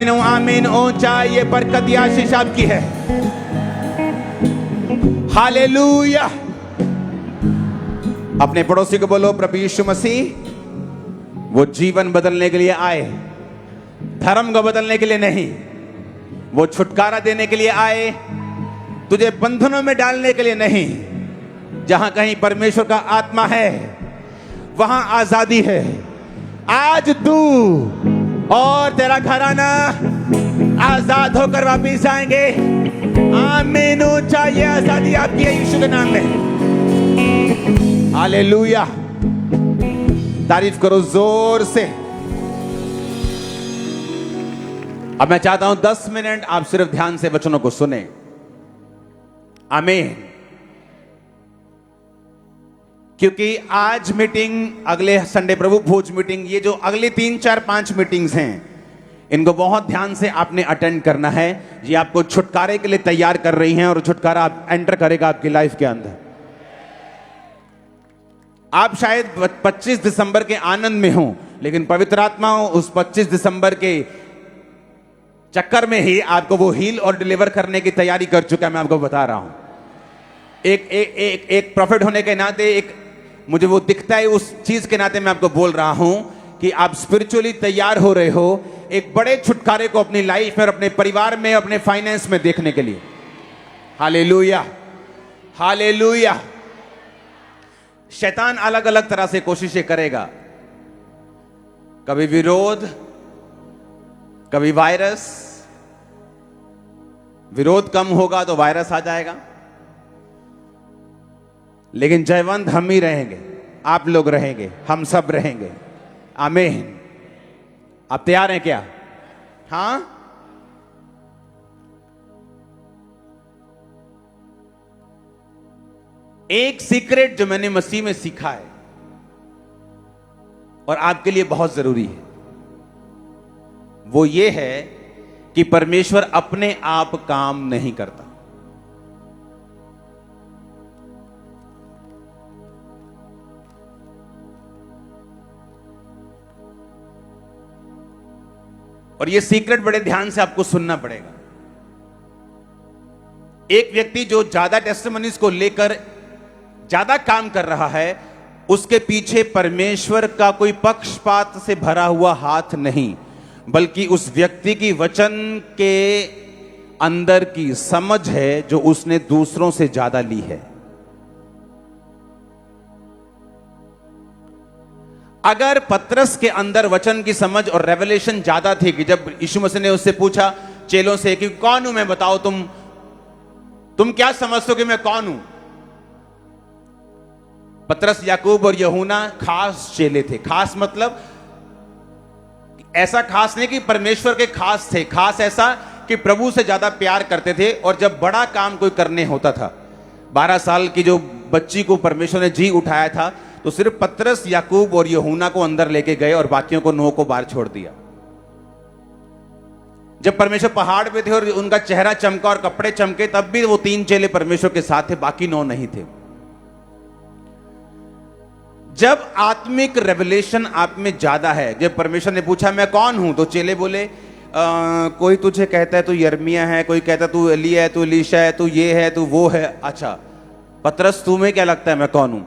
आमीन। ऊंचा ये बरकत या आशीष आपकी है। हालेलुया। अपने पड़ोसी को बोलो, प्रभु यीशु मसीह वो जीवन बदलने के लिए आए, धर्म को बदलने के लिए नहीं, वो छुटकारा देने के लिए आए, तुझे बंधनों में डालने के लिए नहीं। जहां कहीं परमेश्वर का आत्मा है वहां आजादी है। आज तू और तेरा घराना आजाद होकर वापिस आएंगे। आमीन। चाहिए आजादी आपकी है यीशु के नाम में। हालेलुया। तारीफ करो जोर से। अब मैं चाहता हूं 10 मिनट आप सिर्फ ध्यान से वचनों को सुने। आमीन। क्योंकि आज मीटिंग, अगले संडे प्रभु भोज मीटिंग, ये जो अगले 3 4 5 मीटिंग्स हैं, इनको बहुत ध्यान से आपने अटेंड करना है। ये आपको छुटकारे के लिए तैयार कर रही हैं और छुटकारा आप एंटर करेगा आपकी लाइफ के अंदर। आप शायद 25 दिसंबर के आनंद में हो, लेकिन पवित्र आत्मा उस 25 दिसंबर के चक्कर में ही आपको वो हील और डिलीवर करने की तैयारी कर चुका है। मैं आपको बता रहा हूं, एक प्रॉफिट होने के नाते, एक मुझे वो दिखता है, उस चीज के नाते मैं आपको बोल रहा हूं कि आप स्पिरिचुअली तैयार हो रहे हो एक बड़े छुटकारे को अपनी लाइफ में और अपने परिवार में, अपने फाइनेंस में देखने के लिए। Hallelujah, hallelujah. शैतान अलग अलग तरह से कोशिशें करेगा, कभी विरोध, कभी वायरस। विरोध कम होगा तो वायरस आ जाएगा, लेकिन जयवंत हम ही रहेंगे, आप लोग रहेंगे, हम सब रहेंगे। आमीन। आप तैयार हैं क्या? हां। एक सीक्रेट जो मैंने मसीह में सीखा है और आपके लिए बहुत जरूरी है, वो ये है कि परमेश्वर अपने आप काम नहीं करता। और ये सीक्रेट बड़े ध्यान से आपको सुनना पड़ेगा। एक व्यक्ति जो ज्यादा टेस्टिमनीज को लेकर ज्यादा काम कर रहा है, उसके पीछे परमेश्वर का कोई पक्षपात से भरा हुआ हाथ नहीं, बल्कि उस व्यक्ति की वचन के अंदर की समझ है जो उसने दूसरों से ज्यादा ली है। अगर पतरस के अंदर वचन की समझ और रेवलेशन ज्यादा थी कि जब यीशु मसीह ने उससे पूछा चेलों से कि कौन हूं मैं, बताओ तुम क्या समझते हो कि मैं कौन हूं। पतरस, याकूब और यूहन्ना खास चेले थे। खास मतलब ऐसा खास नहीं कि परमेश्वर के खास थे, खास ऐसा कि प्रभु से ज्यादा प्यार करते थे। और जब बड़ा काम कोई करने होता था, 12 साल की जो बच्ची को परमेश्वर ने जी उठाया था, तो सिर्फ पतरस, याकूब और यूहन्ना को अंदर लेके गए और बाकियों को 9 को बाहर छोड़ दिया। जब परमेश्वर पहाड़ पे थे और उनका चेहरा चमका और कपड़े चमके, तब भी वो 3 चेले परमेश्वर के साथ थे, बाकी 9 नहीं थे। जब आत्मिक रेवलेशन आप में ज्यादा है, जब परमेश्वर ने पूछा मैं कौन हूं, तो चेले बोले कोई तुझे कहता है तू यिर्मयाह है, कोई कहता है तू एलिय्याह है, तू एलीशा है, तू ये है, तू वो है। अच्छा पतरस, तुम्हें क्या लगता है मैं कौन हूं?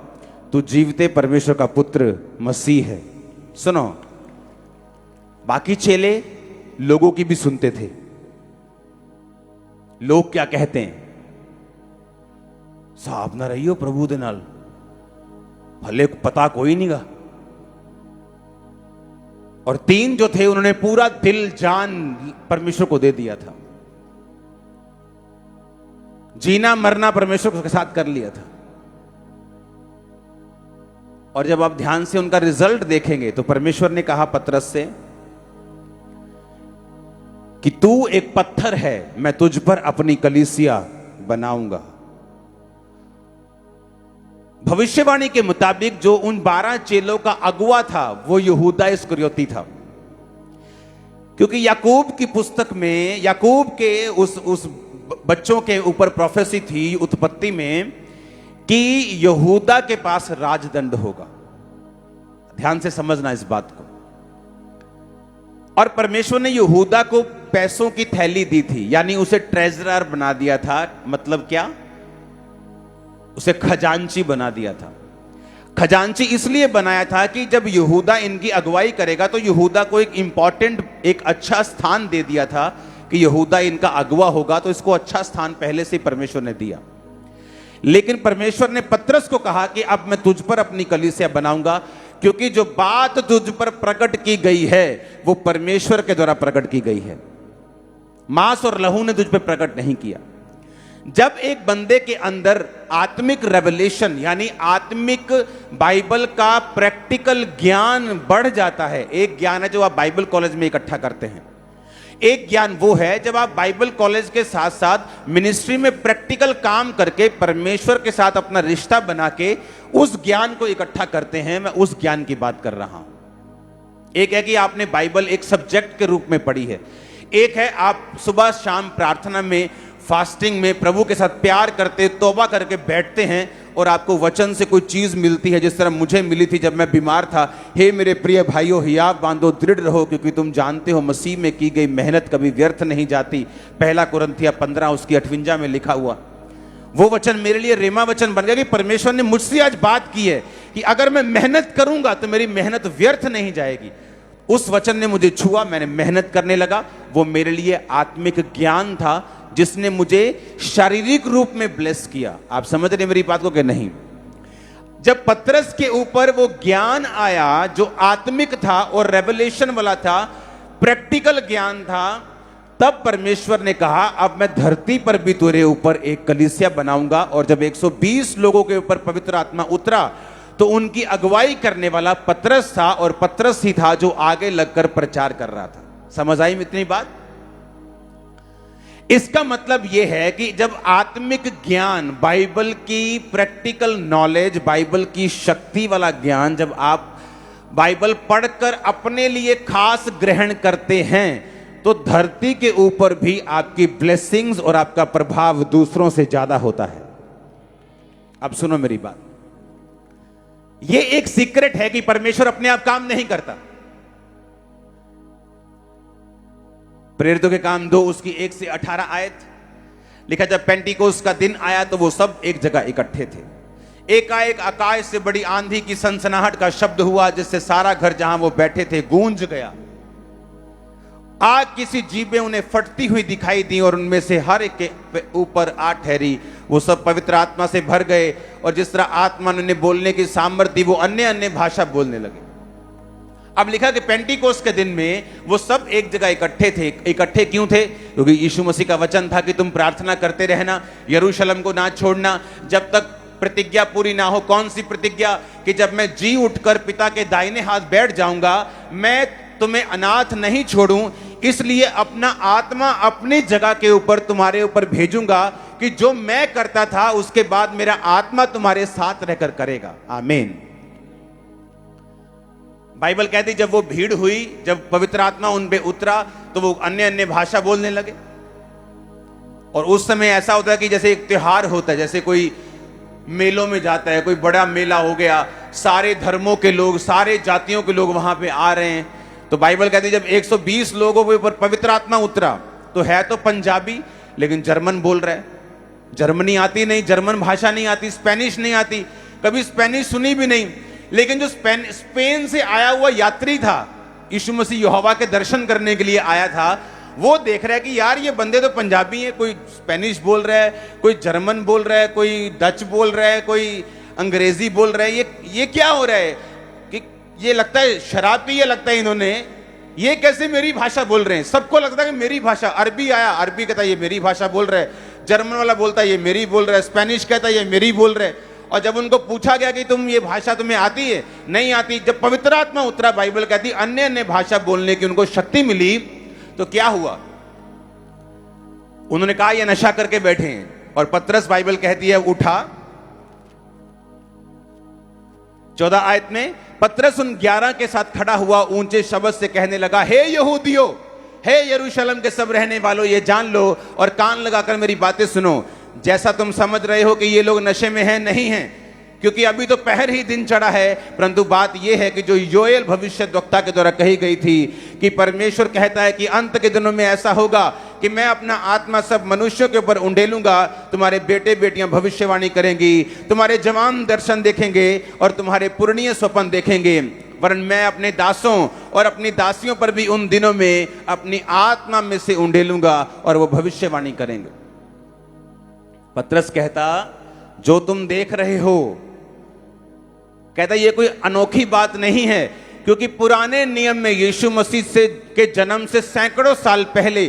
तू जीवते परमेश्वर का पुत्र मसीह है। सुनो, बाकी चेले लोगों की भी सुनते थे, लोग क्या कहते हैं। साहब ना रहियो प्रभु दे नाल, भले पता कोई नहीं गा। और 3 जो थे उन्होंने पूरा दिल जान परमेश्वर को दे दिया था, जीना मरना परमेश्वर के साथ कर लिया था। और जब आप ध्यान से उनका रिजल्ट देखेंगे तो परमेश्वर ने कहा पतरस से कि तू एक पत्थर है, मैं तुझ पर अपनी कलीसिया बनाऊंगा। भविष्यवाणी के मुताबिक जो उन 12 चेलों का अगुवा था वो यहूदा इस्करियोती था, क्योंकि याकूब की पुस्तक में याकूब के उस बच्चों के ऊपर प्रोफेसी थी उत्पत्ति में कि यहूदा के पास राजदंड होगा। ध्यान से समझना इस बात को। और परमेश्वर ने यहूदा को पैसों की थैली दी थी, यानी उसे ट्रेजरर बना दिया था। मतलब क्या? उसे खजांची बना दिया था। खजांची इसलिए बनाया था कि जब यहूदा इनकी अगुवाई करेगा तो यहूदा को एक इंपॉर्टेंट, एक अच्छा स्थान दे दिया था कि यहूदा इनका अगुवा होगा, तो इसको अच्छा स्थान पहले से परमेश्वर ने दिया। लेकिन परमेश्वर ने पतरस को कहा कि अब मैं तुझ पर अपनी कलीसिया बनाऊंगा, क्योंकि जो बात तुझ पर प्रकट की गई है वो परमेश्वर के द्वारा प्रकट की गई है, मांस और लहू ने तुझ पर प्रकट नहीं किया। जब एक बंदे के अंदर आत्मिक रेवलेशन यानी आत्मिक बाइबल का प्रैक्टिकल ज्ञान बढ़ जाता है, एक ज्ञान है जो आप बाइबल कॉलेज में इकट्ठा करते हैं, एक ज्ञान वो है जब आप बाइबल कॉलेज के साथ साथ मिनिस्ट्री में प्रैक्टिकल काम करके परमेश्वर के साथ अपना रिश्ता बना के उस ज्ञान को इकट्ठा करते हैं। मैं उस ज्ञान की बात कर रहा हूं। एक है कि आपने बाइबल एक सब्जेक्ट के रूप में पढ़ी है, एक है आप सुबह शाम प्रार्थना में, फास्टिंग में प्रभु के साथ प्यार करते, तौबा करके बैठते हैं और आपको वचन से कोई चीज मिलती है, जिस तरह मुझे मिली थी जब मैं बीमार था। हे मेरे प्रिय भाइयों, हियाव बांधो, दृढ़ रहो, क्योंकि तुम जानते हो मसीह में की गई मेहनत कभी व्यर्थ नहीं जाती। पहला कुरिन्थिया 15 उसकी 58 में लिखा हुआ वो वचन मेरे लिए रेमा वचन बन गया कि परमेश्वर ने मुझसे आज बात की है कि अगर मैं मेहनत करूंगा तो मेरी मेहनत व्यर्थ नहीं जाएगी। उस वचन ने मुझे छुआ, मैंने मेहनत करने लगा। वो मेरे लिए आत्मिक ज्ञान था जिसने मुझे शारीरिक रूप में ब्लेस किया। आप समझ रहे मेरी बात को कि नहीं? जब पतरस के ऊपर वो ज्ञान आया जो आत्मिक था और रेवलेशन वाला था, प्रैक्टिकल ज्ञान था, तब परमेश्वर ने कहा अब मैं धरती पर भी तेरे ऊपर एक कलीसिया बनाऊंगा। और जब 120 लोगों के ऊपर पवित्र आत्मा उतरा तो उनकी अगुवाई करने वाला पतरस था, और पतरस ही था जो आगे लगकर प्रचार कर रहा था। समझ आई में इतनी बात? इसका मतलब यह है कि जब आत्मिक ज्ञान, बाइबल की प्रैक्टिकल नॉलेज, बाइबल की शक्ति वाला ज्ञान जब आप बाइबल पढ़कर अपने लिए खास ग्रहण करते हैं तो धरती के ऊपर भी आपकी ब्लेसिंग्स और आपका प्रभाव दूसरों से ज्यादा होता है। अब सुनो मेरी बात, यह एक सीक्रेट है कि परमेश्वर अपने आप काम नहीं करता। प्रेरितों के काम 2 उसकी 1 से 18 आयत लिखा, जब पेंटिकोस्ट का दिन आया तो वो सब एक जगह इकट्ठे थे। एकाएक आकाश से बड़ी आंधी की सनसनाहट का शब्द हुआ, जिससे सारा घर जहां वो बैठे थे गूंज गया। आग किसी जीभें उन्हें फटती हुई दिखाई दी और उनमें से हर एक के ऊपर आ ठहरी। वो सब पवित्र आत्मा से भर गए और जिस तरह आत्मा ने उन्हें बोलने की सामर्थ्य दी वो अन्य अन्य भाषा बोलने लगे। अब लिखा कि पेंटिकोस्ट के दिन में वो सब एक जगह इकट्ठे थे। इकट्ठे क्यों थे? क्योंकि यीशु मसीह का वचन था कि तुम प्रार्थना करते रहना, यरूशलेम को ना छोड़ना जब तक प्रतिज्ञा पूरी ना हो। कौन सी प्रतिज्ञा? कि जब मैं जी उठकर पिता के दाहिने हाथ बैठ जाऊंगा मैं तुम्हें अनाथ नहीं छोड़ूं, इसलिए अपना आत्मा अपनी जगह के ऊपर तुम्हारे ऊपर भेजूंगा कि जो मैं करता था उसके बाद मेरा आत्मा तुम्हारे साथ रहकर करेगा। आमीन। बाइबल कहती जब वो भीड़ हुई, जब पवित्र आत्मा उन पे उतरा तो वो अन्य अन्य भाषा बोलने लगे। और उस समय ऐसा होता है कि जैसे एक त्योहार होता है, जैसे कोई मेलों में जाता है, कोई बड़ा मेला हो गया, सारे धर्मों के लोग, सारे जातियों के लोग वहां पे आ रहे हैं। तो बाइबल कहती है जब 120 लोगों के ऊपर पवित्र आत्मा उतरा तो है तो पंजाबी लेकिन जर्मन बोल रहा है। जर्मनी आती नहीं, जर्मन भाषा नहीं आती, स्पेनिश नहीं आती, कभी स्पेनिश सुनी भी नहीं। लेकिन जो स्पेन से आया हुआ यात्री था, यीशु मसीह यहोवा के दर्शन करने के लिए आया था, वो देख रहा है कि यार ये बंदे तो पंजाबी हैं, कोई स्पेनिश बोल रहा है, कोई जर्मन बोल रहा है, कोई डच बोल रहा है, कोई अंग्रेजी बोल रहा है। ये क्या हो रहा है? कि ये लगता है शराब पी है, लगता है इन्होंने, ये कैसे मेरी भाषा बोल रहे हैं? सबको लगता है कि मेरी भाषा। अरबी आया, अरबी कहता है ये मेरी भाषा बोल रहा है, जर्मन वाला बोलता है ये मेरी बोल रहा है, स्पेनिश कहता है ये मेरी बोल रहा है। और जब उनको पूछा गया कि तुम ये भाषा तुम्हें आती है? नहीं आती। जब पवित्र आत्मा उतरा, बाइबल कहती अन्य अन्य भाषा बोलने की उनको शक्ति मिली, तो क्या हुआ? उन्होंने कहा ये नशा करके बैठे हैं। और पतरस, बाइबल कहती है, उठा। 14 आयत में पतरस उन 11 के साथ खड़ा हुआ, ऊंचे शब्द से कहने लगा, हे यहूदियों, हे यरूशलेम के सब रहने वालों, ये जान लो और कान लगाकर मेरी बातें सुनो। जैसा तुम समझ रहे हो कि ये लोग नशे में हैं, नहीं हैं। क्योंकि अभी तो पहर ही दिन चढ़ा है। परंतु बात यह है कि जो योएल भविष्यद्वक्ता के द्वारा कही गई थी कि परमेश्वर कहता है कि अंत के दिनों में ऐसा होगा कि मैं अपना आत्मा सब मनुष्यों के ऊपर उंडेलूंगा, तुम्हारे बेटे बेटियां भविष्यवाणी करेंगी, तुम्हारे जवान दर्शन देखेंगे और तुम्हारे पुरणीय स्वप्न देखेंगे, वरन मैं अपने दासों और अपनी दासियों पर भी उन दिनों में अपनी आत्मा में से उंडेलूंगा और वो भविष्यवाणी करेंगे। पतरस कहता जो तुम देख रहे हो, कहता ये कोई अनोखी बात नहीं है, क्योंकि पुराने नियम में यीशु मसीह से के जन्म से सैकड़ों साल पहले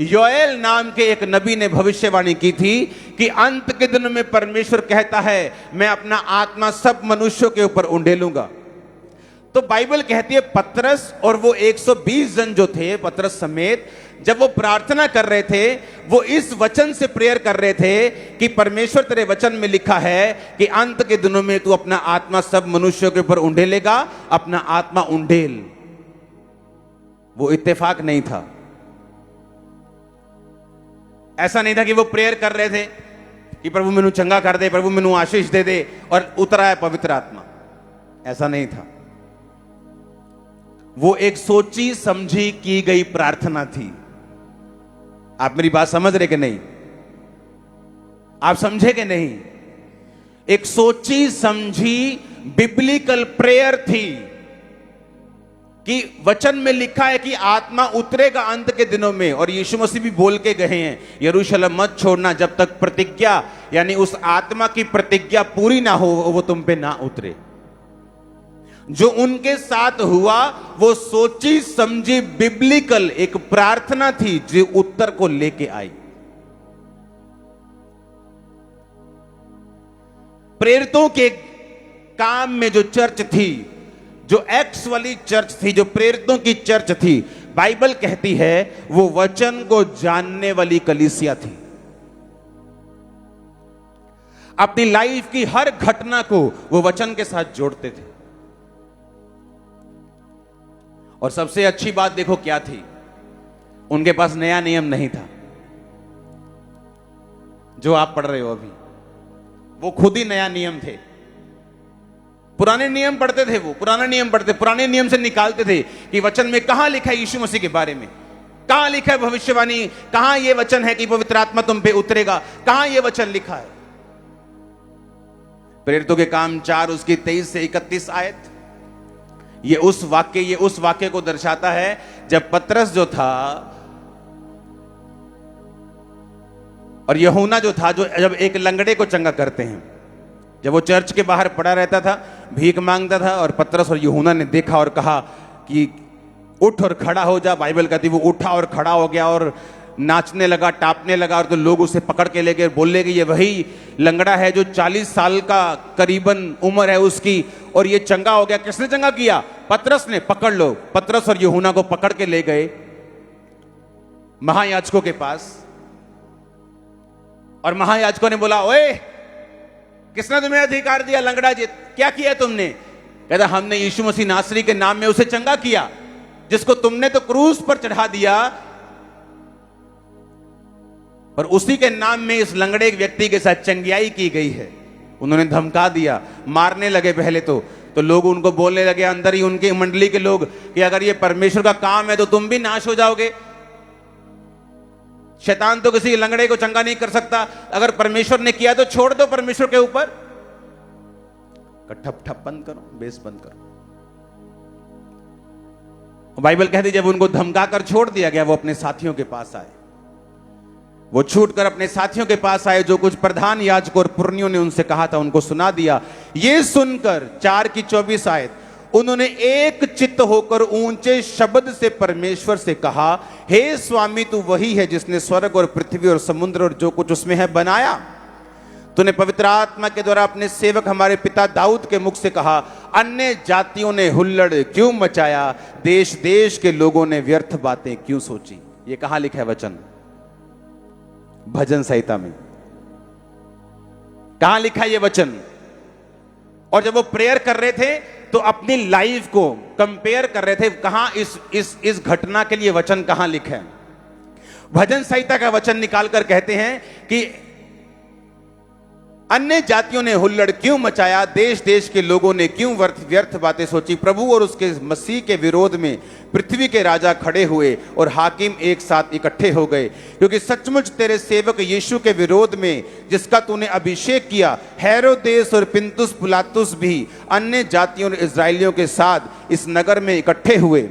योएल नाम के एक नबी ने भविष्यवाणी की थी कि अंत के दिनों में परमेश्वर कहता है मैं अपना आत्मा सब मनुष्यों के ऊपर उंडेलूंगा। तो बाइबल कहती है पतरस और वो 120 जन जो थे पतरस समेत, जब वो प्रार्थना कर रहे थे वो इस वचन से प्रेयर कर रहे थे कि परमेश्वर तेरे वचन में लिखा है कि अंत के दिनों में तू अपना आत्मा सब मनुष्यों के ऊपर उंडेलेगा, अपना आत्मा उंडेल। वो इत्तेफाक नहीं था, ऐसा नहीं था कि वो प्रेयर कर रहे थे कि प्रभु मैनू चंगा कर दे, प्रभु मैनू आशीष दे दे और उतरा है पवित्र आत्मा, ऐसा नहीं था। वो एक सोची समझी की गई प्रार्थना थी। आप मेरी बात समझ रहे कि नहीं? आप समझे कि नहीं? एक सोची समझी बिब्लिकल प्रेयर थी कि वचन में लिखा है कि आत्मा उतरेगा अंत के दिनों में, और यीशु मसीह भी बोल के गए हैं यरूशलेम मत छोड़ना जब तक प्रतिज्ञा यानी उस आत्मा की प्रतिज्ञा पूरी ना हो, वो तुम पे ना उतरे। जो उनके साथ हुआ वो सोची समझी बिब्लिकल एक प्रार्थना थी जो उत्तर को लेके आई। प्रेरितों के काम में जो चर्च थी, जो एक्स वाली चर्च थी, जो प्रेरितों की चर्च थी, बाइबल कहती है वो वचन को जानने वाली कलीसिया थी। अपनी लाइफ की हर घटना को वो वचन के साथ जोड़ते थे। और सबसे अच्छी बात देखो क्या थी, उनके पास नया नियम नहीं था जो आप पढ़ रहे हो अभी, वो खुद ही नया नियम थे। पुराने नियम पढ़ते थे, वो पुराना नियम पढ़ते, पुराने नियम से निकालते थे कि वचन में कहां लिखा है यीशु मसीह के बारे में, कहां लिखा है भविष्यवाणी, कहां यह वचन है कि पवित्र आत्मा तुम पे उतरेगा, कहां यह वचन लिखा है। प्रेरितों के काम 4 उसकी 23 से 31 आयत, ये उस वाक्य को दर्शाता है जब पतरस जो था और यूहन्ना जो था, जो जब एक लंगड़े को चंगा करते हैं, जब वो चर्च के बाहर पड़ा रहता था, भीख मांगता था, और पतरस और यूहन्ना ने देखा और कहा कि उठ और खड़ा हो जा। बाइबल कहती वो उठा और खड़ा हो गया और नाचने लगा, टापने लगा, और तो लोग उसे पकड़ के ले गए, बोलने कि ये वही लंगड़ा है जो 40 साल का करीबन उम्र है उसकी, और ये चंगा हो गया। किसने चंगा किया? पतरस ने। पकड़ लो। पतरस और यूहन्ना को पकड़ के ले गए महायाजकों के पास, और महायाजकों ने बोला ओए किसने तुम्हें अधिकार दिया लंगड़ा जी, क्या किया तुमने? कहता हमने यीशु मसीह नासरी के नाम में उसे चंगा किया, जिसको तुमने तो क्रूस पर चढ़ा दिया, और उसी के नाम में इस लंगड़े व्यक्ति के साथ चंगियाई की गई है। उन्होंने धमका दिया, मारने लगे पहले तो लोग उनको बोलने लगे, अंदर ही उनकी मंडली के लोग, कि अगर ये परमेश्वर का काम है तो तुम भी नाश हो जाओगे। शैतान तो किसी लंगड़े को चंगा नहीं कर सकता, अगर परमेश्वर ने किया तो छोड़ दो परमेश्वर के ऊपर। ठप ठप बंद करो, बेस बंद करो। बाइबल कहती जब उनको धमका कर छोड़ दिया गया, वो अपने साथियों के पास आए। वो छूटकर अपने साथियों के पास आए, जो कुछ प्रधान याजकों और पुरनियों ने उनसे कहा था उनको सुना दिया। ये सुनकर 4 की 24 आयत, उन्होंने एक चित्त होकर ऊंचे शब्द से परमेश्वर से कहा, हे स्वामी तू वही है जिसने स्वर्ग और पृथ्वी और समुद्र और जो कुछ उसमें है बनाया। तूने पवित्र आत्मा के द्वारा अपने सेवक हमारे पिता दाऊद के मुख से कहा, अन्य जातियों ने हुल्लड़ क्यों मचाया, देश देश के लोगों ने व्यर्थ बातें क्यों सोची। ये कहां लिखा है वचन? भजन संहिता में। कहां लिखा है ये वचन? और जब वो प्रेयर कर रहे थे तो अपनी लाइफ को कंपेयर कर रहे थे, कहां इस घटना के लिए वचन कहां लिखा है। भजन संहिता का वचन निकालकर कहते हैं कि अन्य जातियों ने हुल्लड़ क्यों मचाया, देश देश के लोगों ने क्यों व्यर्थ बातें सोची। प्रभु और उसके मसीह के विरोध में पृथ्वी के राजा खड़े हुए और हाकिम एक साथ इकट्ठे हो गए, क्योंकि सचमुच तेरे सेवक यीशु के विरोध में जिसका तूने अभिषेक किया, हेरोदेस और पिलातुस पिलातुस भी अन्य जातियों और इस्राएलियों के साथ इस नगर में इकट्ठे हुए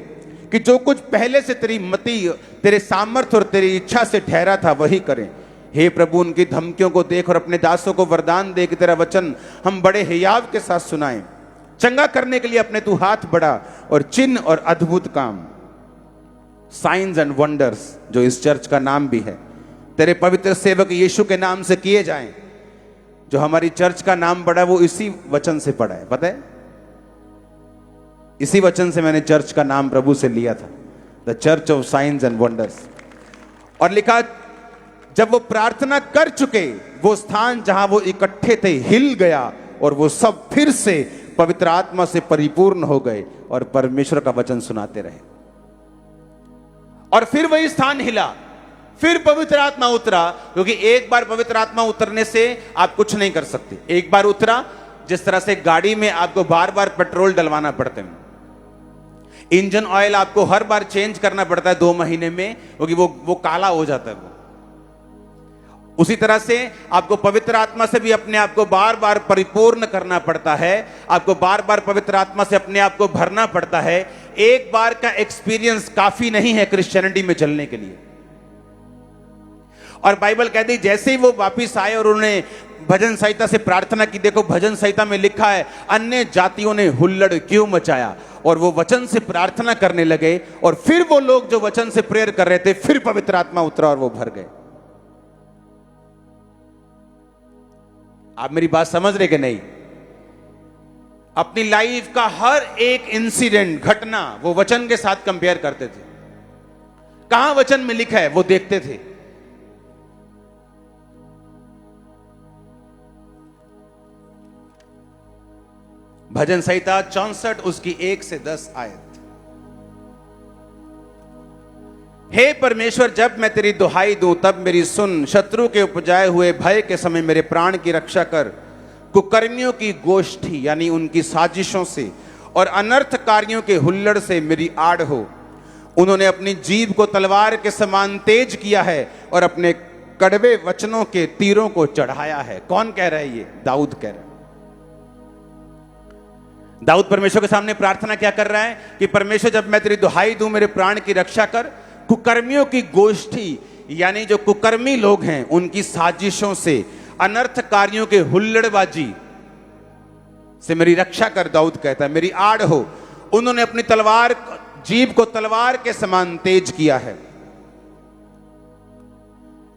कि जो कुछ पहले से तेरी मति, तेरे सामर्थ्य और तेरी इच्छा से ठहरा था वही करें। हे प्रभु, उनकी धमकियों को देख और अपने दासों को वरदान दे कि तेरा वचन हम बड़े हियाव के साथ सुनाएं। चंगा करने के लिए अपने तू हाथ बढ़ा और चिन्ह और अद्भुत काम, साइंस एंड वंडर्स, जो इस चर्च का नाम भी है, तेरे पवित्र सेवक यीशु के नाम से किए जाएं। जो हमारी चर्च का नाम पड़ा वो इसी वचन से पड़ा है, पता है? इसी वचन से मैंने चर्च का नाम प्रभु से लिया था, the church of science and wonders. और लिखा, जब वो प्रार्थना कर चुके, वो स्थान जहां वो इकट्ठे थे हिल गया और वो सब फिर से पवित्र आत्मा से परिपूर्ण हो गए और परमेश्वर का वचन सुनाते रहे। और फिर वही स्थान हिला, फिर पवित्र आत्मा उतरा, क्योंकि एक बार पवित्र आत्मा उतरने से आप कुछ नहीं कर सकते। एक बार उतरा, जिस तरह से गाड़ी में आपको बार बार पेट्रोल डलवाना पड़ता है, इंजन ऑयल आपको हर बार चेंज करना पड़ता है 2 महीने में, क्योंकि वो काला हो जाता है। उसी तरह से आपको पवित्र आत्मा से भी अपने आप को बार बार परिपूर्ण करना पड़ता है। आपको बार बार पवित्र आत्मा से अपने आप को भरना पड़ता है। एक बार का एक्सपीरियंस काफी नहीं है क्रिश्चियनिटी में चलने के लिए। और बाइबल कहती है, जैसे ही वो वापिस आए और उन्होंने भजन संहिता से प्रार्थना की, देखो भजन संहिता में लिखा है, अन्य जातियों ने हुल्लड़ क्यों मचाया, और वो वचन से प्रार्थना करने लगे। और फिर वो लोग जो वचन से प्रेयर कर रहे थे, फिर पवित्र आत्मा उतरा और वो भर गए। आप मेरी बात समझ रहे कि नहीं? अपनी लाइफ का हर एक इंसिडेंट, घटना वो वचन के साथ कंपेयर करते थे। कहां वचन में लिखा है वो देखते थे। भजन संहिता 64 उसकी 1 से 10 आयत। हे परमेश्वर, जब मैं तेरी दुहाई दूं तब मेरी सुन। शत्रु के उपजाए हुए भय के समय मेरे प्राण की रक्षा कर। कुकर्मियों की गोष्ठी यानी उनकी साजिशों से और अनर्थकारियों के हुल्लड़ से मेरी आड़ हो। उन्होंने अपनी जीभ को तलवार के समान तेज किया है और अपने कड़वे वचनों के तीरों को चढ़ाया है। कौन कह रहा है? ये दाऊद कह रहा है। दाऊद परमेश्वर के सामने प्रार्थना क्या कर रहा है कि परमेश्वर, जब मैं तेरी दुहाई दूं मेरे प्राण की रक्षा कर। कुकर्मियों की गोष्ठी यानी जो कुकर्मी लोग हैं उनकी साजिशों से, अनर्थकारियों के हुल्लड़बाजी से मेरी रक्षा कर। दाऊद कहता है मेरी आड़ हो। उन्होंने अपनी तलवार, जीभ को तलवार के समान तेज किया है,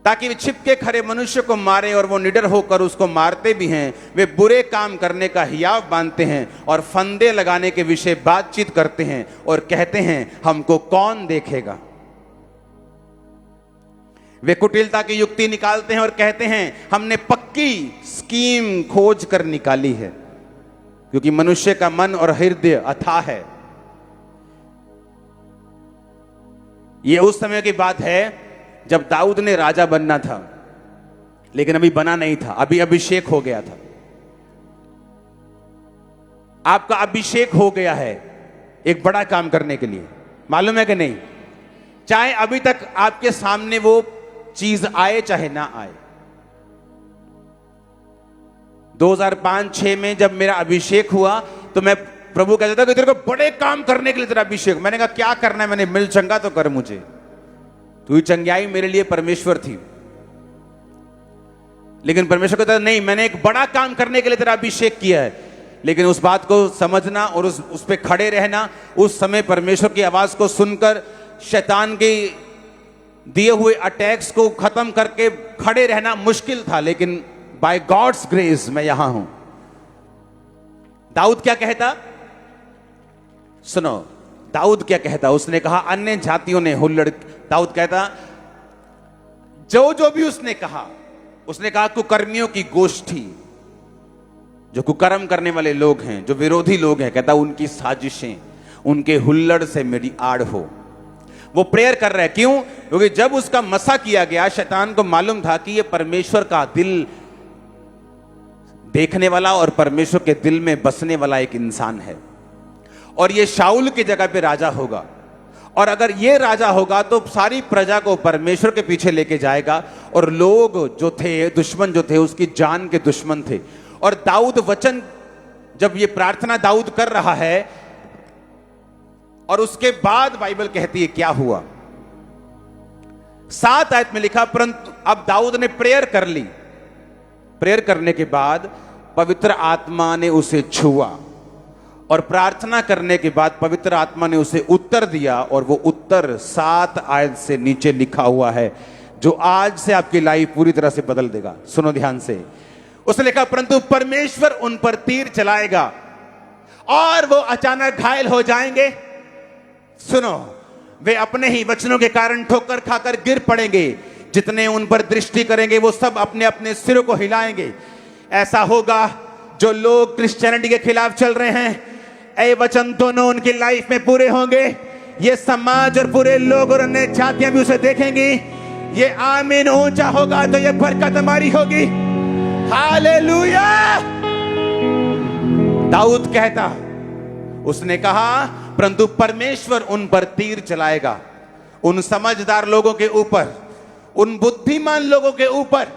ताकि वे छिपके खड़े मनुष्य को मारे, और वो निडर होकर उसको मारते भी हैं। वे बुरे काम करने का हियाव बांधते हैं और फंदे लगाने के विषय बातचीत करते हैं और कहते हैं हमको कौन देखेगा। वे कुटिलता की युक्ति निकालते हैं और कहते हैं हमने पक्की स्कीम खोज कर निकाली है, क्योंकि मनुष्य का मन और हृदय अथाह है। यह उस समय की बात है जब दाऊद ने राजा बनना था, लेकिन अभी बना नहीं था, अभी अभिषेक हो गया था। आपका अभिषेक हो गया है एक बड़ा काम करने के लिए, मालूम है कि नहीं? चाहे अभी तक आपके सामने वो चीज आए चाहे ना आए। 2005-6 में जब मेरा अभिषेक हुआ तो मैं प्रभु कहता था कि तेरे को बड़े काम करने के लिए तेरा अभिषेक। मैंने कहा क्या करना है? मैंने मिल चंगा तो कर मुझे। तो ये चंगाई मेरे लिए परमेश्वर थी, लेकिन परमेश्वर कहता नहीं, मैंने एक बड़ा काम करने के लिए तेरा अभिषेक किया है। लेकिन उस बात को समझना और उस पे खड़े रहना, उस समय परमेश्वर की आवाज को सुनकर शैतान के दिए हुए अटैक्स को खत्म करके खड़े रहना मुश्किल था, लेकिन बाय गॉड्स ग्रेस मैं यहां हूं। दाऊद क्या कहता? सुनो दाऊद क्या कहता। उसने कहा अन्य जातियों ने हुल्लड़। दाऊद कहता जो भी उसने कहा कुकर्मियों की गोष्ठी, जो कुकर्म करने वाले लोग हैं, जो विरोधी लोग हैं, कहता उनकी साजिशें, उनके हुल्लड़ से मेरी आड़ हो। वो प्रेयर कर रहा है। क्यों? क्योंकि जब उसका मसा किया गया, शैतान को मालूम था कि ये परमेश्वर का दिल देखने वाला और परमेश्वर के दिल में बसने वाला एक इंसान है। और ये शाऊल की जगह पे राजा होगा। और अगर ये राजा होगा तो सारी प्रजा को परमेश्वर के पीछे लेके जाएगा। और लोग जो थे, दुश्मन जो थे, उसकी जान के दुश्मन थे। और दाऊद वचन, जब ये प्रार्थना दाऊद कर रहा है, और उसके बाद बाइबल कहती है क्या हुआ। 7 आयत में लिखा, परंतु अब दाऊद ने प्रेयर कर ली। प्रेयर करने के बाद पवित्र आत्मा ने उसे छुआ, और प्रार्थना करने के बाद पवित्र आत्मा ने उसे उत्तर दिया। और वो उत्तर 7 आयत से नीचे लिखा हुआ है, जो आज से आपकी लाइफ पूरी तरह से बदल देगा। सुनो ध्यान से। उसने लिखा, परंतु परमेश्वर उन पर तीर चलाएगा और वो अचानक घायल हो जाएंगे। सुनो, वे अपने ही वचनों के कारण ठोकर खाकर गिर पड़ेंगे। जितने उन पर दृष्टि करेंगे वो सब अपने अपने सिरों को हिलाएंगे। ऐसा होगा, जो लोग क्रिश्चियनिटी के खिलाफ चल रहे हैं, ये वचन दोनों उनकी लाइफ में पूरे होंगे। ये समाज और पूरे लोग और अन्य जातियां भी उसे देखेंगी। ये आमीन ऊंचा होगा तो ये बरकत हमारी होगी। हालेलुया। दाऊद कहता, उसने कहा, परंतु परमेश्वर उन पर तीर चलाएगा। उन समझदार लोगों के ऊपर, उन बुद्धिमान लोगों के ऊपर,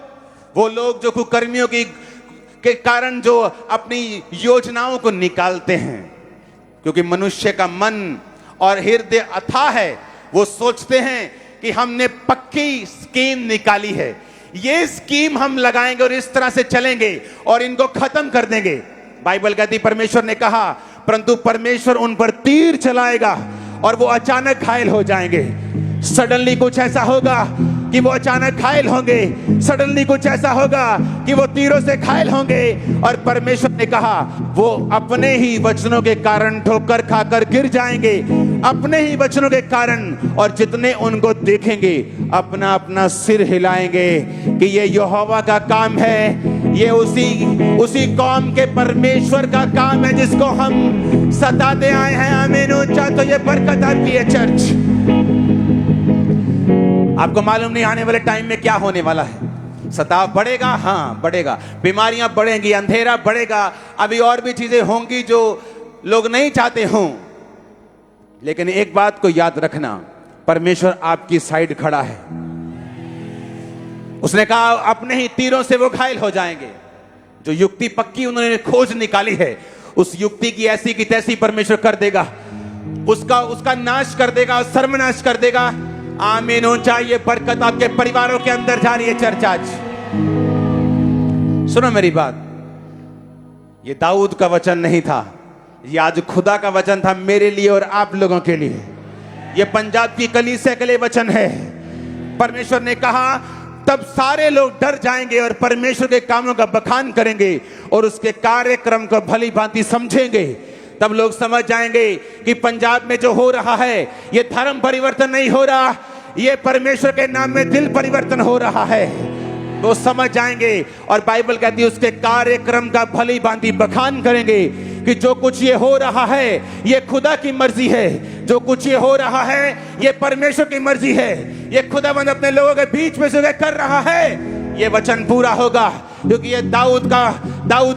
वो लोग जो कुकर्मियों के कारण जो अपनी योजनाओं को निकालते हैं। क्योंकि मनुष्य का मन और हृदय अथाह है। वो सोचते हैं कि हमने पक्की स्कीम निकाली है, ये स्कीम हम लगाएंगे और इस तरह से चलेंगे और इनको खत्म कर देंगे। बाइबल कहती, परमेश्वर ने कहा, परंतु परमेश्वर उन पर तीर चलाएगा और वो अचानक घायल हो जाएंगे। सडनली कुछ ऐसा होगा कि वो अचानक घायल होंगे। सडनली कुछ ऐसा होगा कि वो तीरों से घायल होंगे। और परमेश्वर ने कहा, वो अपने ही वचनों के कारण ठोकर खाकर गिर जाएंगे, अपने ही वचनों के कारण। और जितने उनको देखेंगे अपना अपना सिर हिलाएंगे कि ये यहोवा का काम है, ये उसी कौम के परमेश्वर का काम है जिसको हम सताते आए हैं। आमीन ऊंचा तो ये बरकत आपकी है चर्च। आपको मालूम नहीं आने वाले टाइम में क्या होने वाला है। सताव बढ़ेगा, हाँ बढ़ेगा, बीमारियां बढ़ेंगी, अंधेरा बढ़ेगा, अभी और भी चीजें होंगी जो लोग नहीं चाहते हों। लेकिन एक बात को याद रखना, परमेश्वर आपकी साइड खड़ा है। उसने कहा अपने ही तीरों से वो घायल हो जाएंगे। जो युक्ति पक्की उन्होंने खोज निकाली है, उस युक्ति की ऐसी की तैसी परमेश्वर कर देगा, उसका नाश कर देगा, सर्वनाश कर देगा। आमीन ऊंचा। ये बरकत आपके परिवारों के अंदर जा रही है चर्च। आज सुनो मेरी बात, ये दाऊद का वचन नहीं था, ये आज खुदा का वचन था मेरे लिए और आप लोगों के लिए। ये पंजाब की कलीसिया के लिए वचन है। परमेश्वर ने कहा, तब सारे लोग डर जाएंगे और परमेश्वर के कामों का बखान करेंगे और उसके कार्यक्रम को भली भांति समझेंगे। तब लोग समझ जाएंगे कि पंजाब में जो हो रहा है, ये धर्म परिवर्तन नहीं हो रहा, ये परमेश्वर के नाम में दिल परिवर्तन हो रहा है। वो समझ जाएंगे और बाइबल कहती है उसके कार्यक्रम का भली भांति बखान करेंगे कि जो कुछ ये हो रहा है ये खुदा की मर्जी है, जो कुछ ये हो रहा है ये परमेश्वर की मर्जी है, ये खुदावंद अपने लोगों के बीच में से कर रहा है। ये वचन पूरा होगा, क्योंकि ये दाऊद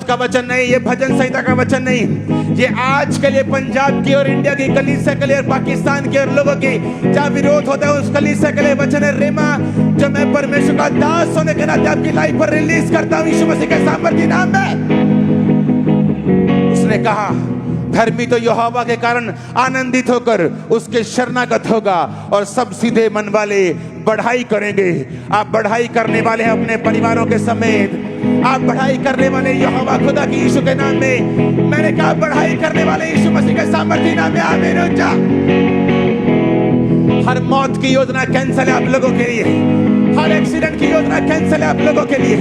का वचन नहीं, ये भजन संहिता का वचन नहीं, ये आज के लिए पंजाब की और इंडिया की कलीसिया के लिए और पाकिस्तान के और लोगों की जहाँ विरोध होता है उस कलीसिया के लिए वचन है। रेमा, जो मैं परमेश्वर का दास होने के नाते आपकी लाइफ पर रिलीज करता हूँ यीशु मसीह के सामर्थ्य नाम में। उसने कहा, धर्मी तो यहोवा के कारण आनंदित होकर उसके शरणागत होगा और सब सीधे मन वाले बढ़ाई करेंगे। आप बढ़ाई करने वाले हैं अपने परिवारों के समेत, आप बढ़ाई करने वाले यहोवा खुदा की यीशु के नाम में। मैंने कहा बढ़ाई करने वाले यीशु मसीह के सामर्थ्य नाम में। आमीन ऊंचा। हर मौत की योजना कैंसिल है आप लोगों के लिए, हर एक्सीडेंट की योजना कैंसिल है आप लोगों के लिए।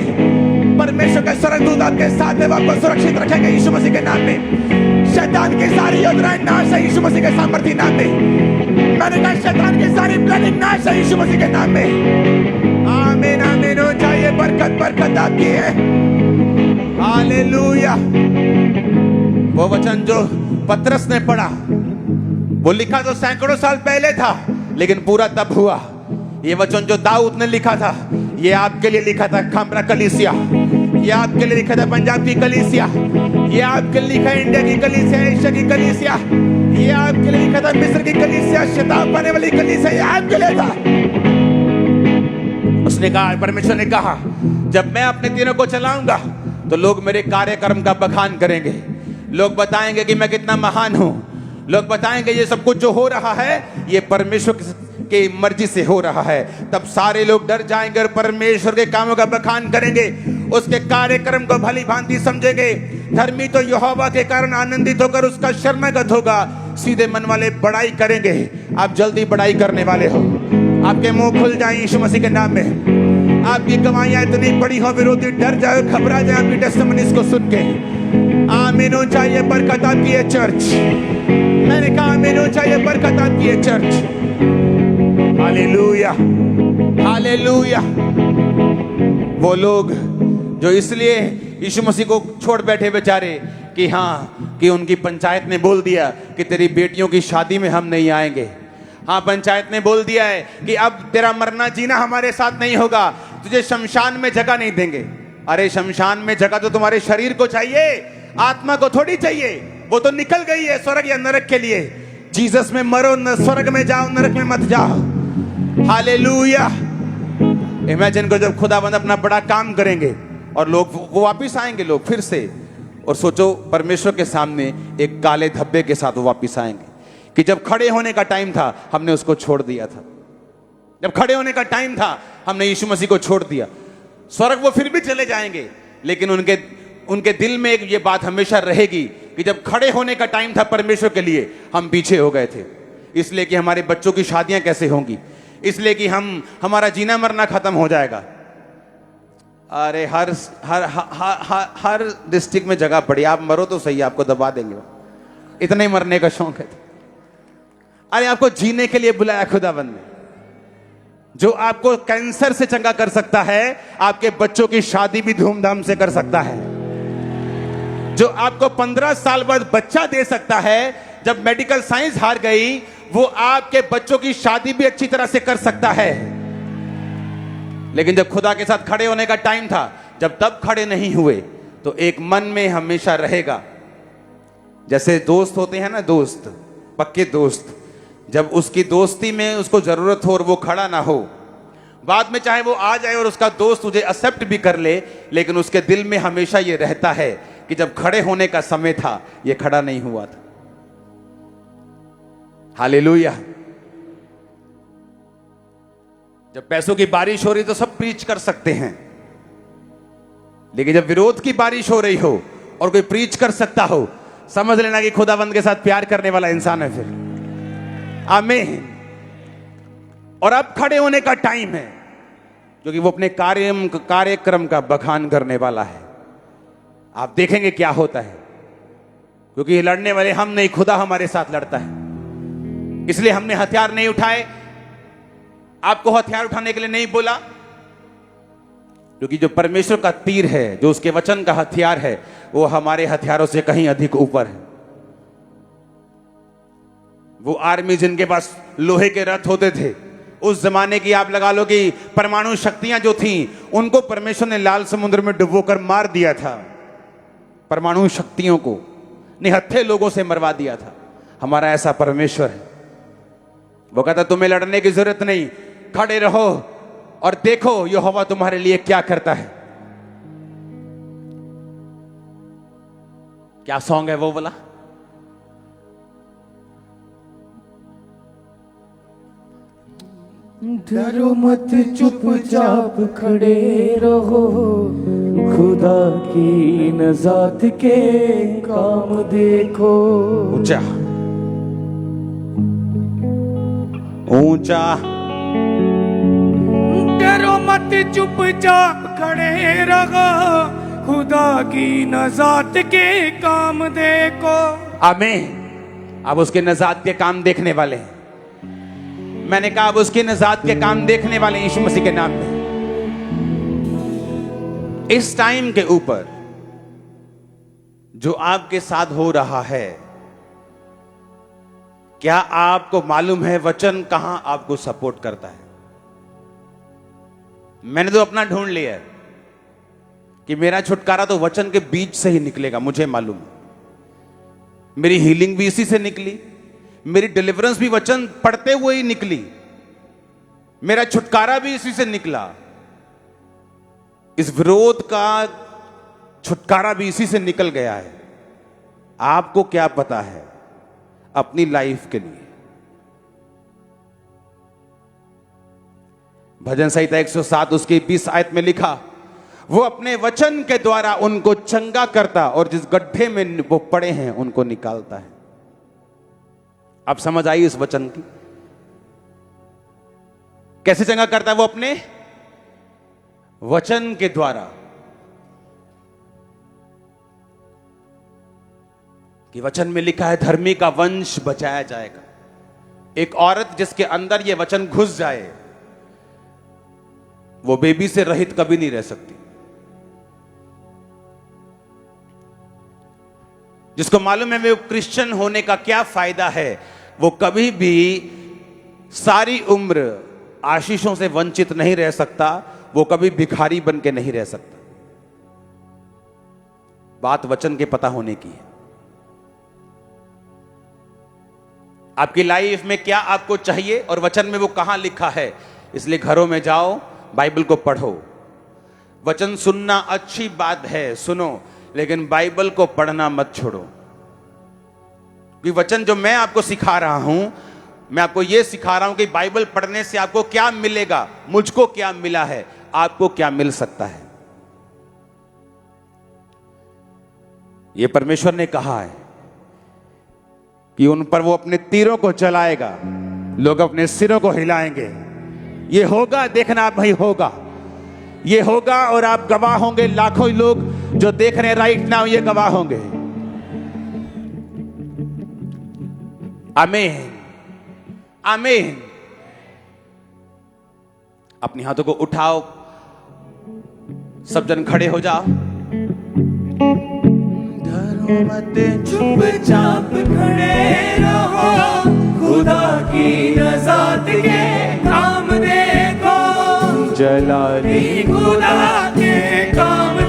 परमेश्वर के स्वर्गदूत आपके साथ है, आपको सुरक्षित रखेंगे यीशु मसीह के नाम में। शैतान की सारी योजनाएं नाश है यीशु मसीह के सामर्थ्य नाम में। मैंने कहा शैतान की सारी प्लानिंग नाश है यीशु मसीह के नाम में। आमीन आमीन हो जाइए। बरकत आपकी है। हालेलुया। वो वचन जो पतरस ने पढ़ा वो लिखा तो सैकड़ों साल पहले था, लेकिन पूरा तब हुआ। ये वचन जो दाऊद ने लिखा था ये आपके लिए लिखा था, खामरा कलीसिया। ये आपके लिए लिखा था पंजाब की कलीसिया, ये आपके लिए लिखा है इंडिया की कलीसिया, एशिया की कलीसिया, ये आपके लिए लिखा था मिस्र की कलीसिया, शताब पाने वाली कलीसिया, ये आपके लिए था। उसने कहा, परमेश्वर ने कहा, जब मैं अपने तीनों को चलाऊंगा तो लोग मेरे कार्यक्रम का बखान करेंगे, लोग बताएंगे कि मैं कितना महान हूं, लोग बताएंगे ये सब कुछ जो हो रहा है ये परमेश्वर की मर्जी से हो रहा है। तब सारे लोग डर जाएंगे और परमेश्वर के कामों का बखान करेंगे, उसके कार्यक्रम को भली भांति समझेंगे। धर्मी तो यहोवा के कारण आनंदित होकर उसका शरणागत होगा, सीधे मन वाले बड़ाई करेंगे। आप जल्दी बड़ाई करने वाले हो, आपके मुंह खुल जाए यीशु मसीह के नाम में। आपकी गवाहियां इतनी बड़ी हो, विरोधी डर जाए, घबरा जाए आपकी टेस्टिमनीज को सुन के। आमीन हो चाहिए बरकत आपकी है चर्च। मैंने कहा आमीन हो चाहिए बरकत आपकी है चर्च। Hallelujah, hallelujah. वो लोग जो इसलिए यीशु मसीह को छोड़ बैठे बेचारे कि हाँ, कि उनकी पंचायत ने बोल दिया कि तेरी बेटियों की शादी में हम नहीं आएंगे। हाँ, पंचायत ने बोल दिया है कि अब तेरा मरना जीना हमारे साथ नहीं होगा, तुझे शमशान में जगह नहीं देंगे। अरे शमशान में जगह तो तुम्हारे शरीर को चाहिए, आत्मा को थोड़ी चाहिए। वो तो निकल गई है स्वर्ग या नरक के लिए। जीसस में मरो, न स्वर्ग में जाओ, नरक में मत जाओ। हालेलुया। इमेजिन को जब खुदाबंद अपना बड़ा काम करेंगे और लोग वो वापिस आएंगे, लोग फिर से, और सोचो परमेश्वर के सामने एक काले धब्बे के साथ वो वापिस आएंगे कि जब खड़े होने का टाइम था हमने उसको छोड़ दिया था, जब खड़े होने का टाइम था हमने यीशु मसीह को छोड़ दिया। स्वर्ग वो फिर भी चले जाएंगे, लेकिन उनके दिल में एक ये बात हमेशा रहेगी कि जब खड़े होने का टाइम था परमेश्वर के लिए हम पीछे हो गए थे, इसलिए कि हमारे बच्चों की शादियां कैसे होंगी, इसलिए कि हमारा जीना मरना खत्म हो जाएगा। अरे हर हर हर हर, हर डिस्ट्रिक्ट में जगह पड़ी, आप मरो तो सही, आपको दबा देंगे, इतना ही मरने का शौक है। अरे आपको जीने के लिए बुलाया खुदाबंद ने। जो आपको कैंसर से चंगा कर सकता है, आपके बच्चों की शादी भी धूमधाम से कर सकता है। जो आपको 15 साल बाद बच्चा दे सकता है, जब मेडिकल साइंस हार गई, वो आपके बच्चों की शादी भी अच्छी तरह से कर सकता है। लेकिन जब खुदा के साथ खड़े होने का टाइम था, जब तब खड़े नहीं हुए, तो एक मन में हमेशा रहेगा। जैसे दोस्त होते हैं ना, दोस्त, पक्के दोस्त, जब उसकी दोस्ती में उसको जरूरत हो और वो खड़ा ना हो, बाद में चाहे वो आ जाए और उसका दोस्त तुझे एक्सेप्ट भी कर ले, लेकिन उसके दिल में हमेशा ये रहता है कि जब खड़े होने का समय था ये खड़ा नहीं हुआ था। हालेलुया। जब पैसों की बारिश हो रही तो सब प्रीच कर सकते हैं, लेकिन जब विरोध की बारिश हो रही हो और कोई प्रीच कर सकता हो, समझ लेना कि खुदाबंद के साथ प्यार करने वाला इंसान है फिर। आमीन। और अब खड़े होने का टाइम है, क्योंकि वो अपने कार्यक्रम का बखान करने वाला है। आप देखेंगे क्या होता है, क्योंकि लड़ने वाले हम नहीं, खुदा हमारे साथ लड़ता है। इसलिए हमने हथियार नहीं उठाए, आपको हथियार उठाने के लिए नहीं बोला, क्योंकि जो परमेश्वर का तीर है, जो उसके वचन का हथियार है, वो हमारे हथियारों से कहीं अधिक ऊपर है। वो आर्मी जिनके पास लोहे के रथ होते थे, उस जमाने की आप लगा लो कि परमाणु शक्तियां जो थीं, उनको परमेश्वर ने लाल समुद्र में डुबोकर मार दिया था। परमाणु शक्तियों को निहत्थे लोगों से मरवा दिया था। हमारा ऐसा परमेश्वर है, वो कहता तुम्हें लड़ने की जरूरत नहीं, खड़े रहो और देखो यहोवा तुम्हारे लिए क्या करता है। क्या सॉन्ग है वो बोला? डरो मत, चुपचाप खड़े रहो, खुदा की नजात के काम देखो। ऊंचा ऊंचा। डरो मत, चुपचाप खड़े रहो, खुदा की नजात के काम देखो। आमीन। अब उसके नजात के काम देखने वाले हैं। मैंने कहा अब उसके नजात के काम देखने वाले यीशु मसीह के नाम में। इस टाइम के ऊपर जो आपके साथ हो रहा है, क्या आपको मालूम है वचन कहां आपको सपोर्ट करता है? मैंने तो अपना ढूंढ लिया है। कि मेरा छुटकारा तो वचन के बीच से ही निकलेगा, मुझे मालूम। मेरी हीलिंग भी इसी से निकली, मेरी डिलीवरेंस भी वचन पढ़ते हुए ही निकली, मेरा छुटकारा भी इसी से निकला, इस विरोध का छुटकारा भी इसी से निकल गया है। आपको क्या पता है अपनी लाइफ के लिए? भजन संहिता 107 उसकी 20 आयत में लिखा, वो अपने वचन के द्वारा उनको चंगा करता और जिस गड्ढे में वो पड़े हैं उनको निकालता है। अब समझ आई इस वचन की? कैसे चंगा करता है वो? अपने वचन के द्वारा। कि वचन में लिखा है धर्मी का वंश बचाया जाएगा। एक औरत जिसके अंदर यह वचन घुस जाए वो बेबी से रहित कभी नहीं रह सकती। जिसको मालूम है वो क्रिश्चियन होने का क्या फायदा है, वो कभी भी सारी उम्र आशीषों से वंचित नहीं रह सकता, वो कभी भिखारी बन के नहीं रह सकता। बात वचन के पता होने की है। आपकी लाइफ में क्या आपको चाहिए और वचन में वो कहां लिखा है। इसलिए घरों में जाओ, बाइबल को पढ़ो। वचन सुनना अच्छी बात है, सुनो, लेकिन बाइबल को पढ़ना मत छोड़ो। कि वचन जो मैं आपको सिखा रहा हूं, मैं आपको यह सिखा रहा हूं कि बाइबल पढ़ने से आपको क्या मिलेगा, मुझको क्या मिला है, आपको क्या मिल सकता है। यह परमेश्वर ने कहा है कि उन पर वो अपने तीरों को चलाएगा, लोग अपने सिरों को हिलाएंगे। ये होगा, देखना आप भाई, होगा, ये होगा और आप गवाह होंगे। लाखों लोग जो देख रहे हैं राइट नाउ, ये गवाह होंगे। आमीन, आमीन। अपने हाथों को उठाओ, सब जन खड़े हो जाओ। डरो मत, चुपचाप खड़े रहो, खुदा की नजात के काम देखो। जलाली खुदा के काम